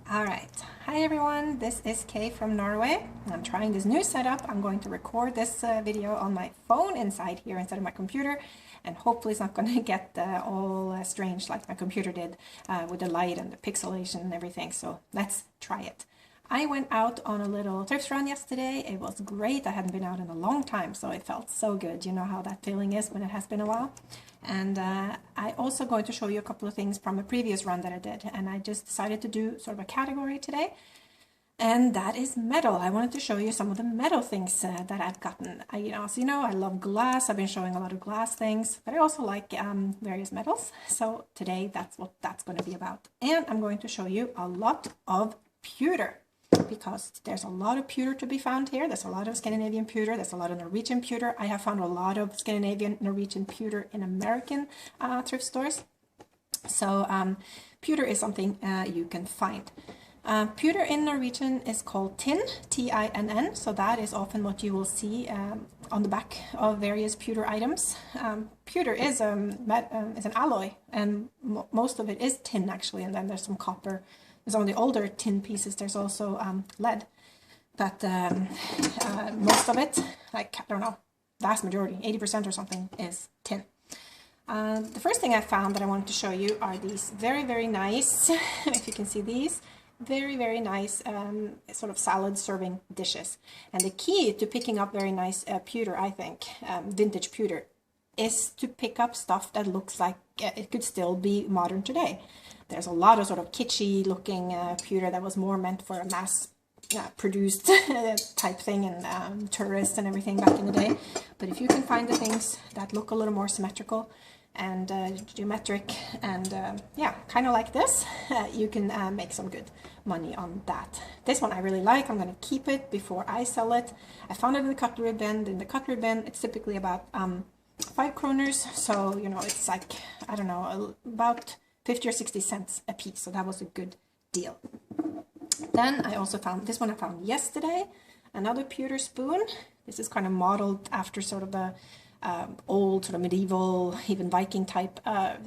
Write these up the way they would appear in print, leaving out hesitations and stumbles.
Alright, hi everyone, this is Kay from Norway. I'm trying this new setup. I'm going to record this video on my phone inside here instead of my computer, and hopefully it's not going to get all strange like my computer did with the light and the pixelation and everything, so let's try it. I went out on a little thrift run yesterday. It was great. I hadn't been out in a long time, so it felt so good. You know how that feeling is when it has been a while. And I also going to show you a couple of things from a previous run that I did. And I just decided to do sort of a category today. And that is metal. I wanted to show you some of the metal things that I've gotten. As you know, I love glass. I've been showing a lot of glass things, but I also like various metals. So today, that's what that's going to be about. And I'm going to show you a lot of pewter, because there's a lot of pewter to be found here. There's a lot of Scandinavian pewter. There's a lot of Norwegian pewter. I have found a lot of Scandinavian, Norwegian pewter in American thrift stores. So pewter is something you can find. Pewter in Norwegian is called tin, T-I-N-N. So that is often what you will see on the back of various pewter items. Pewter is an alloy, and most of it is tin actually, and then there's some copper. Some of the older tin pieces, there's also lead, but most of it, like, I don't know, vast majority, 80% or something, is tin. The first thing I found that I wanted to show you are these very, very nice, if you can see these, very, very nice sort of salad serving dishes. And the key to picking up very nice pewter, I think, vintage pewter, is to pick up stuff that looks like it could still be modern today. There's a lot of sort of kitschy looking pewter that was more meant for a mass produced type thing, and tourists and everything back in the day. But if you can find the things that look a little more symmetrical and geometric and yeah, kind of like this, you can make some good money on that. This one I really like. I'm going to keep it before I sell it. I found it in the cutlery bin. In the cutlery bin, it's typically about 5 kroners, so you know, it's like, I don't know, about 50 or 60 cents a piece, so that was a good deal. Then I also found this one I found yesterday, another pewter spoon. This is kind of modeled after sort of the old sort of medieval, even Viking type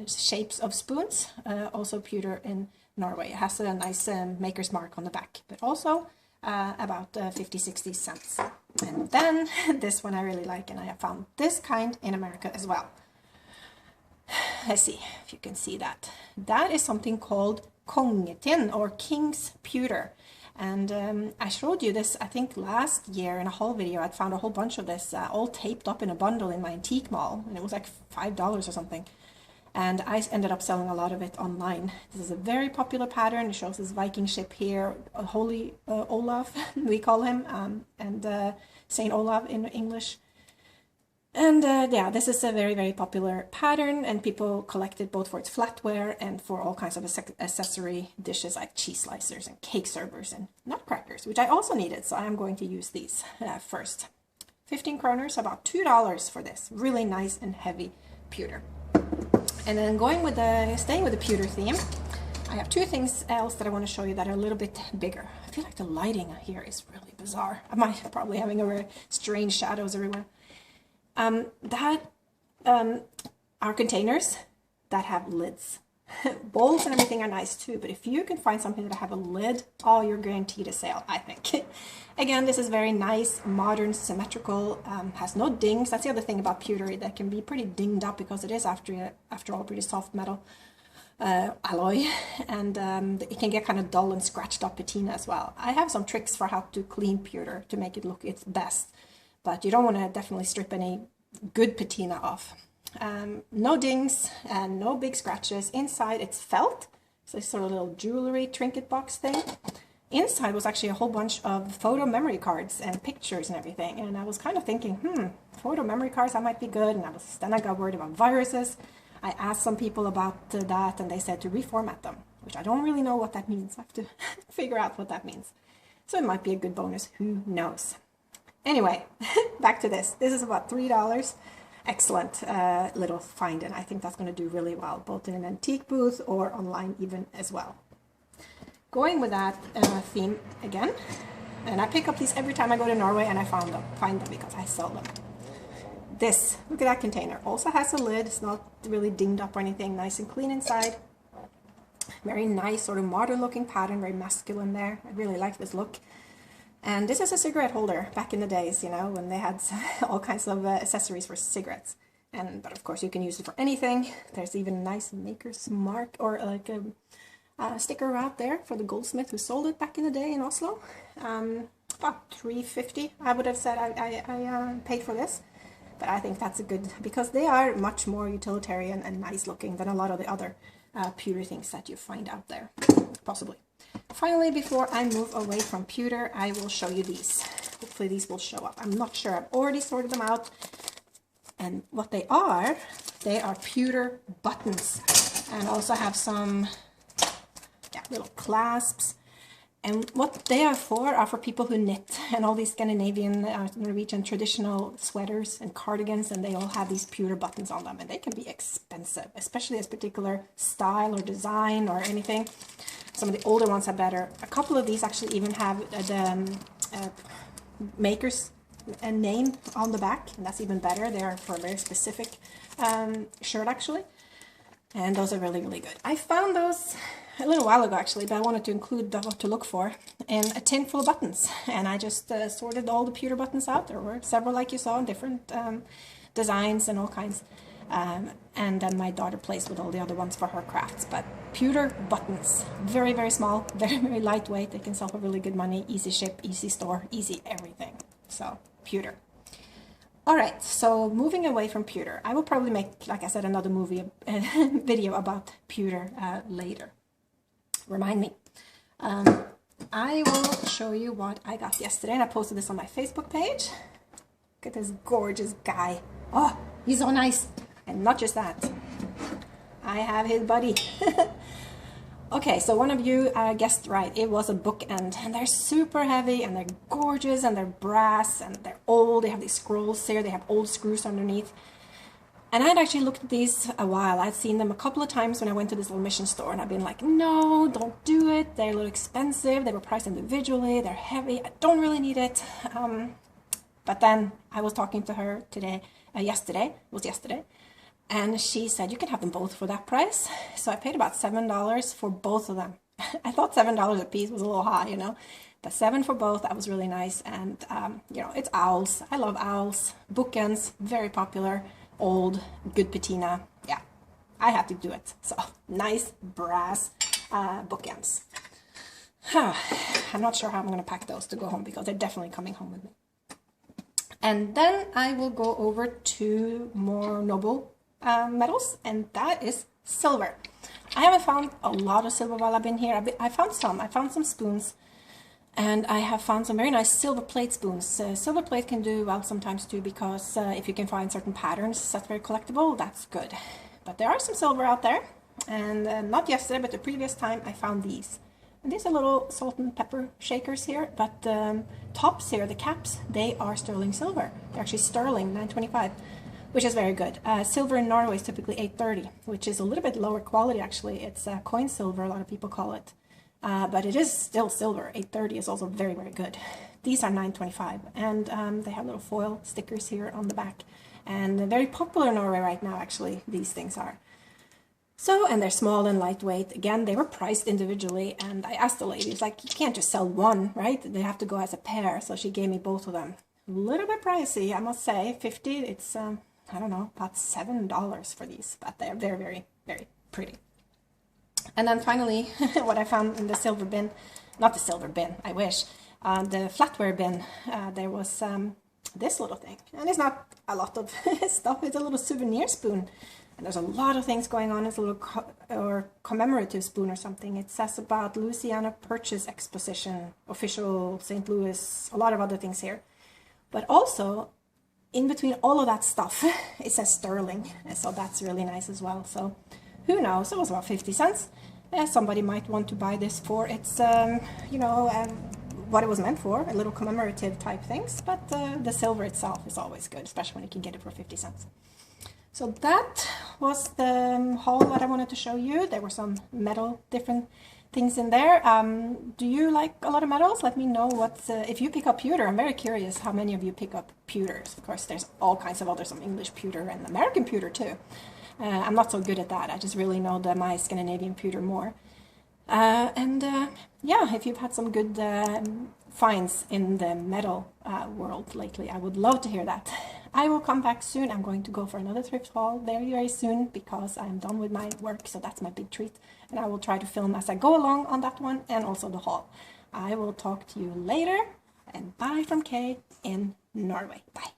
shapes of spoons. Also pewter in Norway. It has a nice maker's mark on the back, but also about 50-60 cents. And then this one I really like, and I have found this kind in America as well. Let's see if you can see that. That is something called kongetin, or king's pewter. And I showed you this, I think, last year in a haul video. I'd found a whole bunch of this all taped up in a bundle in my antique mall, and it was like $5 or something. And I ended up selling a lot of it online. This is a very popular pattern. It shows this Viking ship here, Holy Olaf, we call him, and Saint Olaf in English. And yeah, this is a very, very popular pattern, and people collect it both for its flatware and for all kinds of accessory dishes like cheese slicers and cake servers and nutcrackers, which I also needed, so I am going to use these first. 15 kroners, about $2 for this. Really nice and heavy pewter. And then staying with the pewter theme, I have 2 things else that I want to show you that are a little bit bigger. I feel like the lighting here is really bizarre. I might probably having a very strange shadows everywhere. Are containers that have lids. Bowls and everything are nice too, but if you can find something that have a lid, oh, you're guaranteed a sale, I think. Again, this is very nice, modern, symmetrical, has no dings. That's the other thing about pewter, that can be pretty dinged up because it is, after all, pretty soft metal alloy, and it can get kind of dull and scratched up patina as well. I have some tricks for how to clean pewter to make it look its best, but you don't want to definitely strip any good patina off. No dings and no big scratches. Inside it's felt, so it's sort of a little jewelry trinket box thing. Inside was actually a whole bunch of photo memory cards and pictures and everything, and I was kind of thinking, photo memory cards, that might be good, and then I got worried about viruses. I asked some people about that, and they said to reformat them, which I don't really know what that means. I have to figure out what that means. So it might be a good bonus, who knows. Anyway, back to this. This is about $3. Excellent little find, and I think that's going to do really well, both in an antique booth or online even as well. Going with that theme again, and I pick up these every time I go to Norway, and I find them because I sell them. This, look at that container, also has a lid. It's not really dinged up or anything, nice and clean inside. Very nice, sort of modern looking pattern, very masculine there. I really like this look. And this is a cigarette holder back in the days, you know, when they had all kinds of accessories for cigarettes. But of course you can use it for anything. There's even a nice maker's mark, or like a sticker out there for the goldsmith who sold it back in the day in Oslo. About $3.50 I would have said I paid for this. But I think that's a good, because they are much more utilitarian and nice looking than a lot of the other pewter things that you find out there, possibly. Finally, before I move away from pewter, I will show you these. Hopefully these will show up. I'm not sure. I've already sorted them out. And what they are pewter buttons. And also have some little clasps. And what they are for people who knit, and all these Scandinavian, Norwegian traditional sweaters and cardigans, and they all have these pewter buttons on them, and they can be expensive, especially this particular style or design or anything. Some of the older ones are better. A couple of these actually even have the maker's name on the back, and that's even better. They are for a very specific shirt actually, and those are really, really good. I found those a little while ago actually, but I wanted to include what to look for in a tin full of buttons, and I just sorted all the pewter buttons out. There were several, like you saw, in different designs and all kinds, and then my daughter plays with all the other ones for her crafts. But pewter buttons, very, very small, very, very lightweight. They can sell for really good money, easy ship, easy store, easy everything. So pewter. Alright, so moving away from pewter, I will probably make, like I said, another video about pewter later. Remind me. I will show you what I got yesterday, and I posted this on my Facebook page. Look at this gorgeous guy. Oh, he's so nice. And not just that, I have his buddy. Okay, so one of you guessed right. It was a bookend, and they're super heavy, and they're gorgeous, and they're brass, and they're old. They have these scrolls here. They have old screws underneath. And I'd actually looked at these a while. I'd seen them a couple of times when I went to this little mission store, and I've been like, no, don't do it. They're a little expensive. They were priced individually. They're heavy. I don't really need it. But then I was talking to her yesterday, and she said, you can have them both for that price. So I paid about $7 for both of them. I thought $7 a piece was a little high, you know, but $7 for both. That was really nice. And, you know, it's owls. I love owls. Bookends, very popular. Old, good patina. Yeah, I had to do it. So nice brass bookends. I'm not sure how I'm going to pack those to go home, because they're definitely coming home with me. And then I will go over to more noble metals, and that is silver. I haven't found a lot of silver while I've been here. I found some spoons. And I have found some very nice silver plate spoons. Silver plate can do well sometimes too, because if you can find certain patterns that's very collectible, that's good. But there are some silver out there, and not yesterday, but the previous time I found these. And these are little salt and pepper shakers here, but the tops here, the caps, they are sterling silver. They're actually sterling, 925, which is very good. Silver in Norway is typically 830, which is a little bit lower quality actually. It's coin silver, a lot of people call it. But it is still silver. 830 is also very, very good. These are 925, and they have little foil stickers here on the back. And they're very popular in Norway right now, actually, these things are. So, and they're small and lightweight. Again, they were priced individually, and I asked the lady, it's like, you can't just sell one, right? They have to go as a pair, so she gave me both of them. A little bit pricey, I must say. 50, it's, I don't know, about $7 for these, but they're very, very, very pretty. And then finally, what I found in the silver bin, not the silver bin, I wish, the flatware bin, there was this little thing. And it's not a lot of stuff, it's a little souvenir spoon. And there's a lot of things going on. It's a little commemorative spoon or something. It says about Louisiana Purchase Exposition, official St. Louis, a lot of other things here. But also, in between all of that stuff, it says sterling. So that's really nice as well. So who knows? It was about 50 cents. Somebody might want to buy this for its, you know, what it was meant for, a little commemorative type things. But the silver itself is always good, especially when you can get it for 50 cents. So that was the haul that I wanted to show you. There were some metal, different things in there. Do you like a lot of metals? Let me know if you pick up pewter. I'm very curious how many of you pick up pewters. Of course, there's all kinds of others, some English pewter and American pewter too. I'm not so good at that. I just really know my Scandinavian pewter more. Yeah, if you've had some good finds in the metal world lately, I would love to hear that. I will come back soon. I'm going to go for another thrift haul very, very soon because I'm done with my work, so that's my big treat. And I will try to film as I go along on that one and also the haul. I will talk to you later, and bye from Kay in Norway. Bye.